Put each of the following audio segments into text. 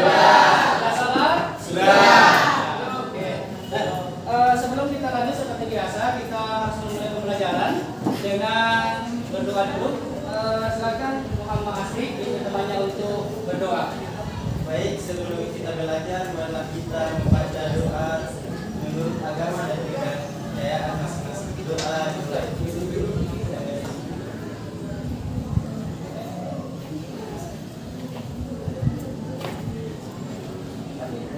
Sudah salah? Sudah. Oke. Sebelum kita lanjut seperti biasa, kita harus memulai pembelajaran dengan berdoa dulu. Silakan Muhammad Asri temannya untuk berdoa. Baik, sebelum kita belajar, marilah kita membaca doa menurut agama dan kepercayaan masing-masing. Doa dimulai.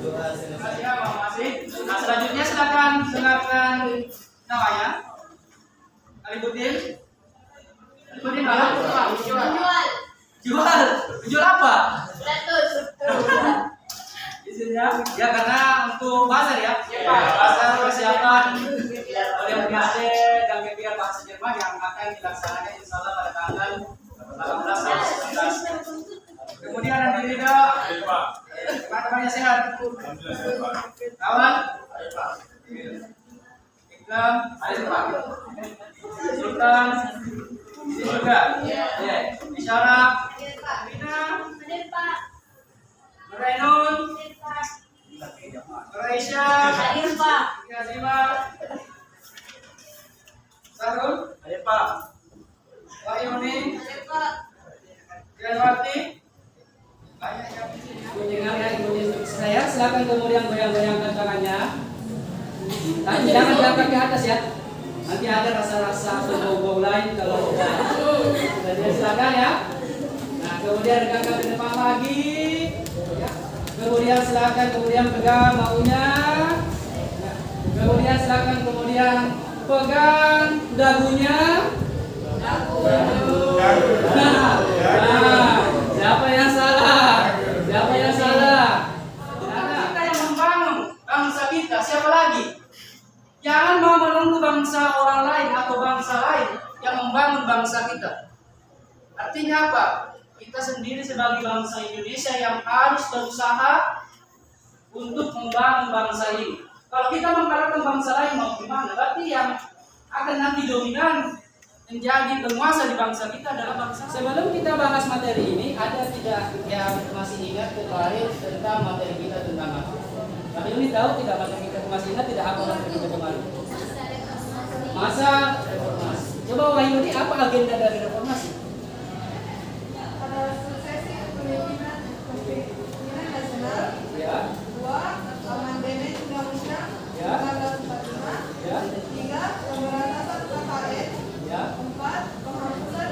Doa selesai. Ya, Muhammad Asri. Nah, selanjutnya silakan dengarkan namanya. Alibuddin. Alibuddin mana? Jual apa? Isinya ya karena untuk bazar ya. Bazar persiapan Olimpiade dan kegiatan bahasa Jerman yang akan dilaksanakan insyaallah pada tanggal 18 sampai 19. Kemudian nanti juga teman-temannya sehat. Kawan? Ikram, ada Pak. Sultan, ini juga. Ya. Isyarat, Mina, Nurainun, Nuraisha, Yazima, Sarul, Ayo Pak. Wahyuni, Janwati. Banyak yang mendengar ya ikuti saya. Silakan kemudian goyang-goyangkan tangannya. Tapi jangan diangkat ke atas ya. Nanti ada rasa-rasa bau-bau lain kalau jadi silakan ya. Nah, kemudian regangkan ke depan lagi. Ya. Kemudian silakan pegang maunya. Ya. Kemudian silakan pegang dagunya. Nah, siapa yang salah? Siapa yang salah? Kita yang membangun bangsa kita. Siapa lagi? Jangan mau menunggu bangsa orang lain atau bangsa lain yang membangun bangsa kita. Artinya apa? Kita sendiri sebagai bangsa Indonesia yang harus berusaha untuk membangun bangsa ini. Kalau kita mengharapkan bangsa lain mau gimana? Berarti yang akan nanti dominan menjadi penguasa di bangsa kita adalah bangsa. Sebelum kita bahas materi ini, ada tidak yang masih ingat kemarin tentang materi kita tentang apa? Kami ini tahu tidak materi kita masih ingat tidak apa materi kita kemarin? Masa reformasi. Coba Wahyuni, apa agenda dari reformasi? Suksesi kepemimpinan nasional. Ya. 2. Amandemen undang-undang Ya. 1945. Ya. 3. Pemberantasan KKN. Ya. 4. Penghapusan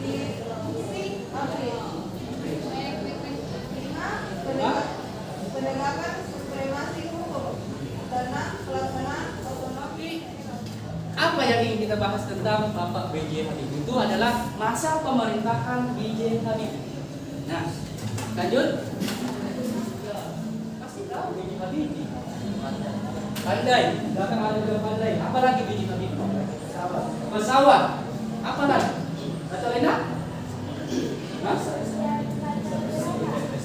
di fungsi ABRI. 5. Penegakan supremasi hukum. 6. Pelaksanaan otonomi. Apa yang ingin kita bahas tentang Bapak B.J. Habibie? Itu adalah masa pemerintahan B.J. Habibie. Nah, lanjut. Pasti tahu B.J. Habibie. Pandai, belakang ada juga pandai. Apa lagi B.J. Habibie? Pesawat. Apa lagi? Atau enak? Hah?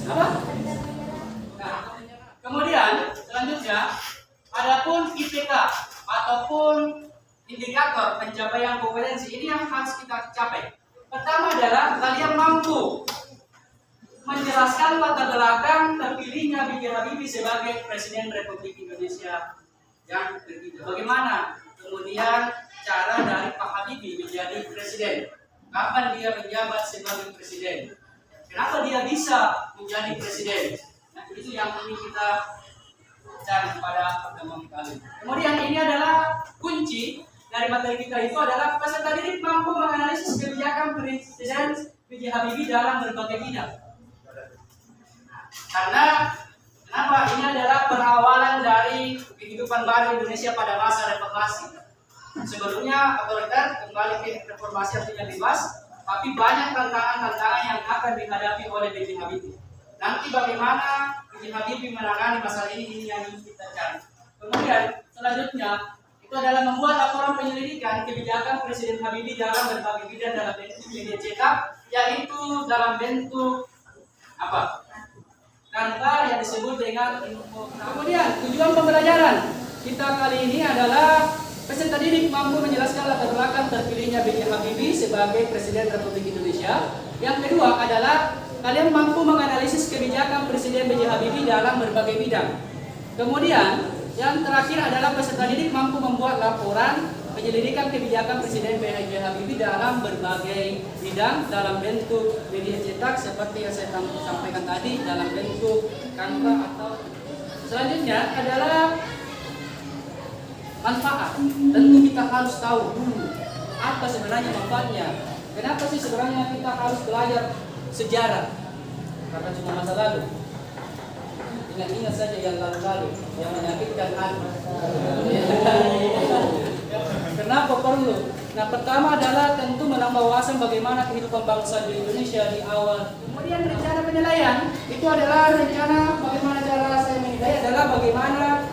Apa? Nah, kemudian selanjutnya, adapun IPK ataupun indikator pencapaian kompetensi ini yang harus kita capai. Pertama adalah kalian mampu menjelaskan latar belakang terpilihnya B.J. Habibie sebagai Presiden Republik Indonesia yang ketiga. Bagaimana kemudian cara dari Pak Habibie menjadi presiden? Kapan dia menjabat sebagai presiden? Kenapa dia bisa menjadi presiden? Nah, itu yang ingin kita cari pada pertemuan kali. Kemudian ini adalah kunci dari materi kita itu adalah peserta didik mampu menganalisis kebijakan Presiden B.J. Habibie dalam berbagai bidang. Karena kenapa? Ini adalah perawalan dari kehidupan baru Indonesia pada masa reformasi. Sebelumnya otoriter, kembali ke reformasi artinya bebas, tapi banyak tantangan-tantangan yang akan dihadapi oleh B.J. Habibie. Nanti bagaimana B.J. Habibie menangani masalah ini yang ingin kita cari. Kemudian selanjutnya itu adalah membuat laporan penyelidikan kebijakan Presiden Habibie dalam berbagai bidang dalam bentuk media cetak, yaitu dalam bentuk apa? Kantar yang disebut dengan info. Kemudian tujuan pembelajaran kita kali ini adalah peserta didik mampu menjelaskan latar belakang terpilihnya B.J. Habibie sebagai Presiden Republik Indonesia. Yang kedua adalah kalian mampu menganalisis kebijakan Presiden B.J. Habibie dalam berbagai bidang. Kemudian, yang terakhir adalah peserta didik mampu membuat laporan penyelidikan kebijakan Presiden B.J. Habibie dalam berbagai bidang dalam bentuk media cetak seperti yang saya sampaikan tadi, dalam bentuk Canva atau selanjutnya adalah manfaat. Tentu kita harus tahu dulu apa sebenarnya manfaatnya. Kenapa sih sebenarnya kita harus belajar sejarah? Karena cuma masa lalu. Ingat-ingat saja yang lalu-lalu yang menyakitkan hati. Kenapa perlu? Nah, pertama adalah tentu menambah wawasan bagaimana kehidupan bangsa di Indonesia di awal. Kemudian rencana penilaian itu adalah rencana bagaimana cara saya menilai adalah bagaimana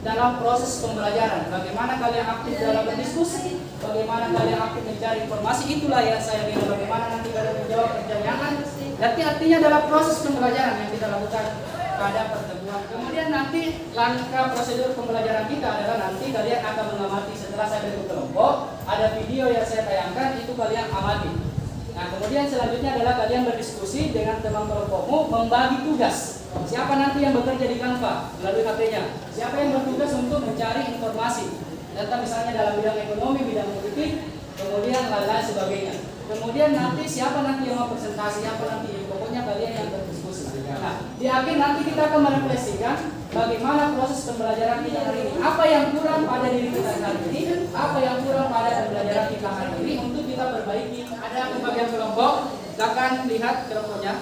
dalam proses pembelajaran, bagaimana kalian aktif dalam berdiskusi, bagaimana kalian aktif mencari informasi, itulah yang saya bilang bagaimana nanti kalian menjawab pertanyaan. Jadi artinya dalam proses pembelajaran yang kita lakukan pada pertemuan. Kemudian nanti langkah prosedur pembelajaran kita adalah nanti kalian akan mengamati setelah saya bentuk kelompok, ada video yang saya tayangkan, itu kalian amati. Nah, kemudian selanjutnya adalah kalian berdiskusi dengan teman kelompokmu, membagi tugas. Siapa nanti yang bekerja di Canva melalui HP-nya? Siapa yang bertugas untuk mencari informasi? Data misalnya dalam bidang ekonomi, bidang politik, kemudian lain-lain sebagainya. Kemudian nanti siapa nanti yang mau presentasi, siapa nanti, pokoknya kalian yang berdiskusi. Nah, di akhir nanti kita akan merefleksikan bagaimana proses pembelajaran kita hari ini. Apa yang kurang pada diri kita hari ini, apa yang kurang pada pembelajaran kita hari ini untuk kita perbaiki. Ada pembagian kelompok, silakan lihat kelompoknya.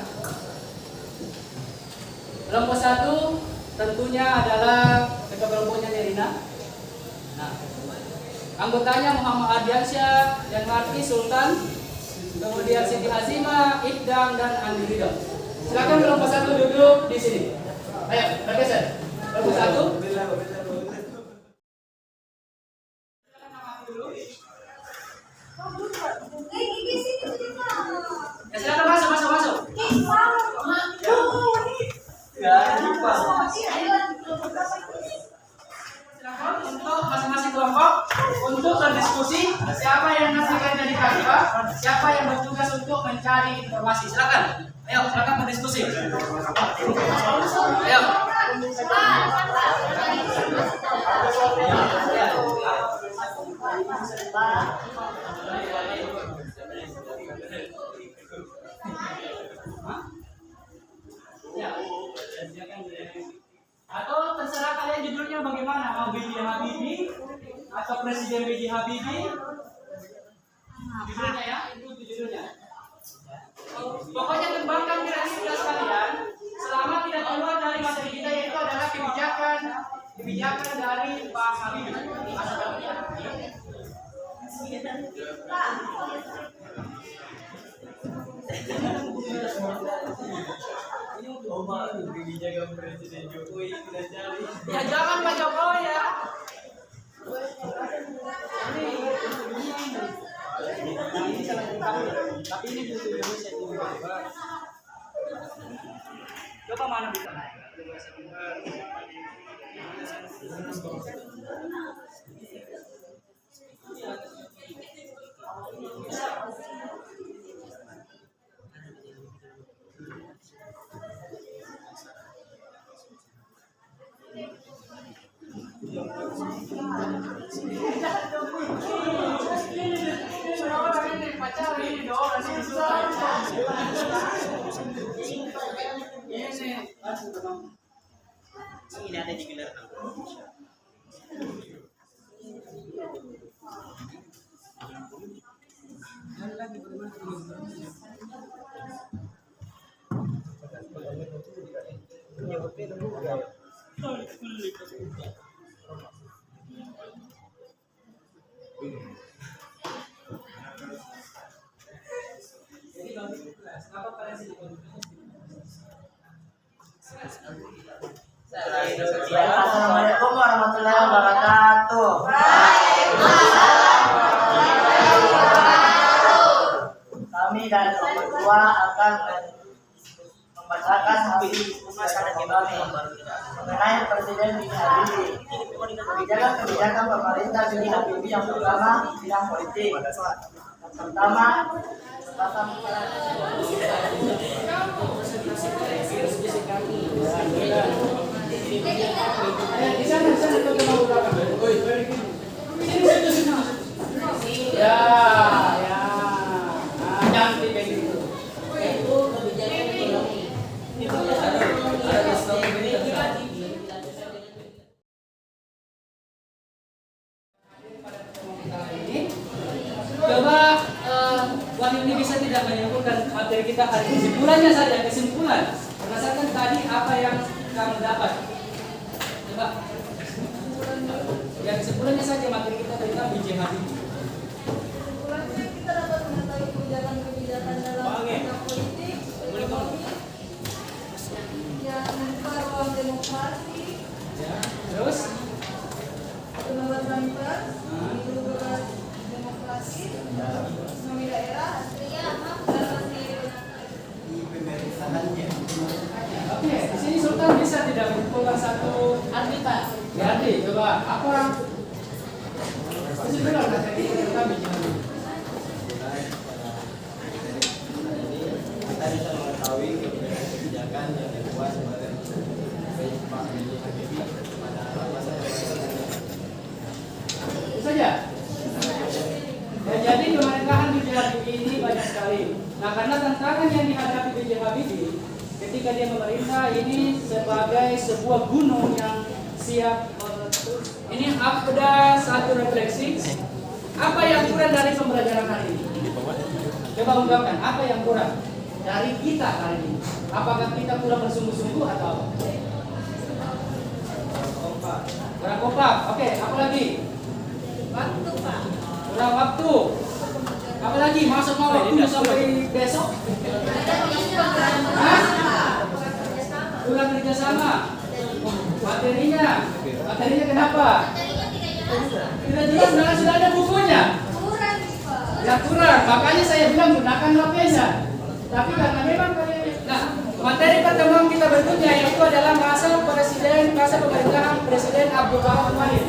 Kelompok 1 tentunya adalah ketua kelompoknya Nerina. Nah, anggotanya Muhammad Ardiansyah, dan Marti Sultan, kemudian Siti Azima, Ikdam, dan Andi Ridho. Silakan kelompok 1 duduk di sini. Ayo, bergeser. Kelompok 1. Ya, silakan masuk. Silakan untuk masing-masing kelompok untuk berdiskusi siapa yang nanti kerja di Canva, siapa yang bertugas untuk mencari informasi. Silakan. Ayo, silakan berdiskusi. Ayo. Atau terserah kalian judulnya bagaimana, mau B.J. Habibie atau Presiden B.J. Habibie. Judulnya ya, itu judulnya. Pokoknya kembangkan kreativitas kalian selama tidak keluar dari materi kita, yaitu adalah kebijakan dari Pak Habibie. Kebijakan Presiden Jokowi kita cari. Ya jangan Pak Jokowi ya. Ini salah kamu, tapi ini butuh Indonesia juga. Coba mana bisa? Ini ada di gelar. Assalamualaikum warahmatullahi wabarakatuh. Kami dari kelompok 2 akan membacakan hasil diskusi kami mengenai Presiden B.J. Habibie. Kebijakan pemerintah B.J. Habibie yang pertama bidang politik. Pertama, tata muka. Di sana tuh mau belakang. Sini. Ya, ya. Nah, cantik kayak gitu. Itu kebijakan ekonomi. Itu ada stop ini. Coba Wahyu ini bisa tidak menyimpulkan materi kita hari ini. Kesimpulannya saja, kesimpulan berdasarkan tadi apa yang kamu dapat. Coba. Ya kesimpulannya saja materi kita tentang B.J. Habibie. Kesimpulannya kita dapat mengetahui kebijakan-kebijakan dalam bidang politik, ekonomi yang membuka ruang demokrasi, Ya. Terus kebebasan pers, pemilu bebas demokrasi, ekonomi daerah, dan masih Di pemerintahannya. oke, di sini Sultan bisa tidak menyimpulkan satu Arti Pak. ya Andi, coba apa kesimpulan materi tentang B.J. Habibie? Kita bisa mengetahui kebijakan yang dibuat oleh Pak B.J. Habibie pada masa jabatan. Itu saja. Ya, jadi pemerintahan B.J. Habibie ini banyak sekali. Nah, karena tantangan yang dihadapi B.J. Habibie ketika dia memerintah ini sebagai sebuah gunung yang siap meletus. Ini ada satu refleksi. Apa yang kurang dari pembelajaran hari ini? Coba ungkapkan apa yang kurang dari kita hari ini. Apakah kita kurang bersungguh-sungguh atau apa? Kurang kompak. Oke, apa lagi? waktu, Pak. Kurang waktu. Apa lagi? Masuk mau waktu sampai besok? Hah? Kurang kerjasama. Materinya kenapa? Tidak jelas, karena sudah ada bukunya. Kurang, Pak. Ya kurang, makanya saya bilang gunakan HP-nya. Tapi karena memang nah, materi pertemuan kita berikutnya yaitu adalah masa pemerintahan Presiden Abdul Wahab Muhammad.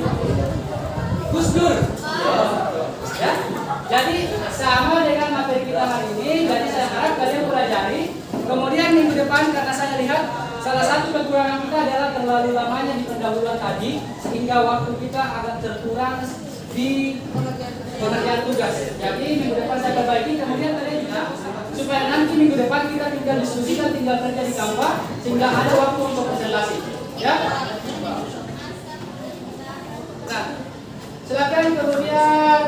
Gus Dur. Ya. Jadi sama dengan materi kita hari ini. Jadi saya harap kalian pelajari. Kemudian minggu depan karena saya lihat salah satu kekurangan kita adalah terlalu lamanya di pendahuluan tadi sehingga waktu kita agak terkurang di pengerjaan tugas. Jadi minggu depan saya perbaiki, kemudian kalian juga supaya nanti minggu depan kita tinggal diskusikan, tinggal kerja di Canva sehingga ada waktu untuk presentasi. Ya. Nah, silakan kemudian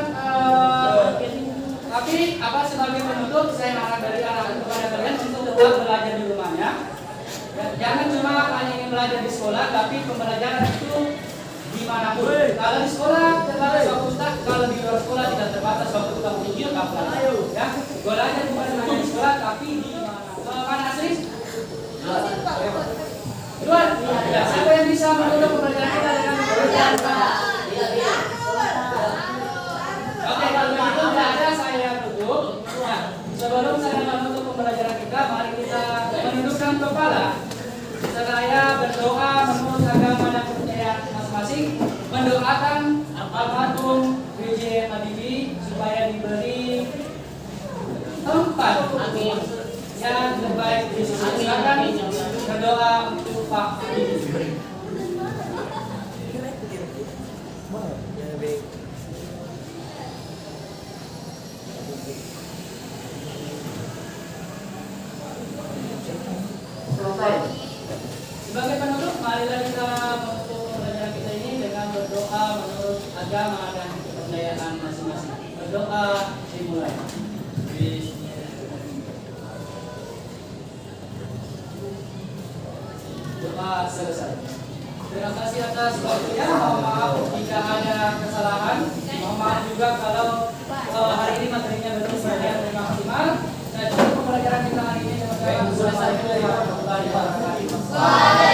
tapi apa sebagai penutup saya harap dari anak kepada kalian untuk tetap belajar di rumahnya. Dan jangan cuma hanya ingin belajar di sekolah, tapi pembelajaran itu dimanapun. Kalau di sekolah terbatas waktu ustaz, kalau di luar sekolah tidak terbatas waktu kamu video kapan. Ya, belajar bukan hanya di sekolah, tapi di mana? Mana Asri? Luar. Ya, siapa yang bisa menutup pembelajaran kita dengan pembelajaran Pak? Oke, kalau begitu tidak ada saya tutup. Nah, sebelum saya menutup pembelajaran kita, mari kita menundukkan kepala. Saya berdoa menurut agama dan kepercayaan masing-masing, mendoakan almarhum B.J. Habibie supaya diberi tempat yang terbaik di sisi. Silakan berdoa untuk Pak Habibie. Selesai. Sebagai penutup, marilah kita menutup pembelajaran kita ini dengan berdoa menurut agama dan kepercayaan masing-masing. Berdoa dimulai. Doa selesai. Terima kasih atas waktunya. Mohon maaf jika ada kesalahan. Mohon maaf juga kalau hari ini materinya belum berjalan dengan maksimal. Saya tutup pembelajaran kita hari ini dengan selesai. Warahmatullahi wabarakatuh.